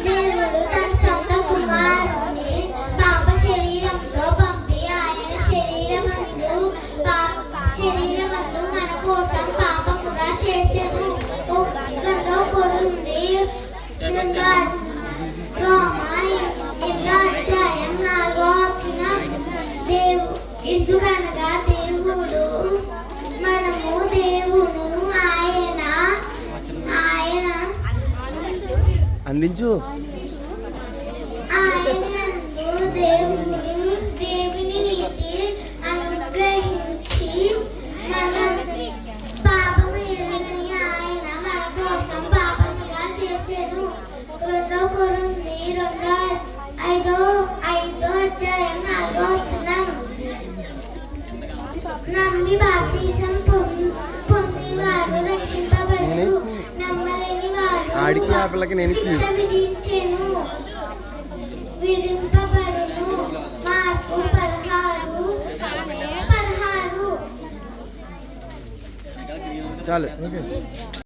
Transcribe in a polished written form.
దేవుడు తన సొంత కుమారుని పాప శరీరంతో పంపి ఆయన శరీరమందు మన కోసం పాపముగా చేసెను. 2 కొరింథీ రోమా 8:4 ఎందుకనగా దేవుడు మనము దేవుడు ఆయన అందించు. ఆయనందు దేవుని నీతి అనుగ్రహించి మన పాపము ఎరుగని ఆయన మన కోసం పాపముగా చేసెను. 2 కొరింథీ 5:4 నమ్మి బాప్తిసం పొందినవారు రక్షింపబడును, నమ్మలేని వారు శిక్ష విధించెను, విధింపబడును. మార్కు 16:16. చాలు.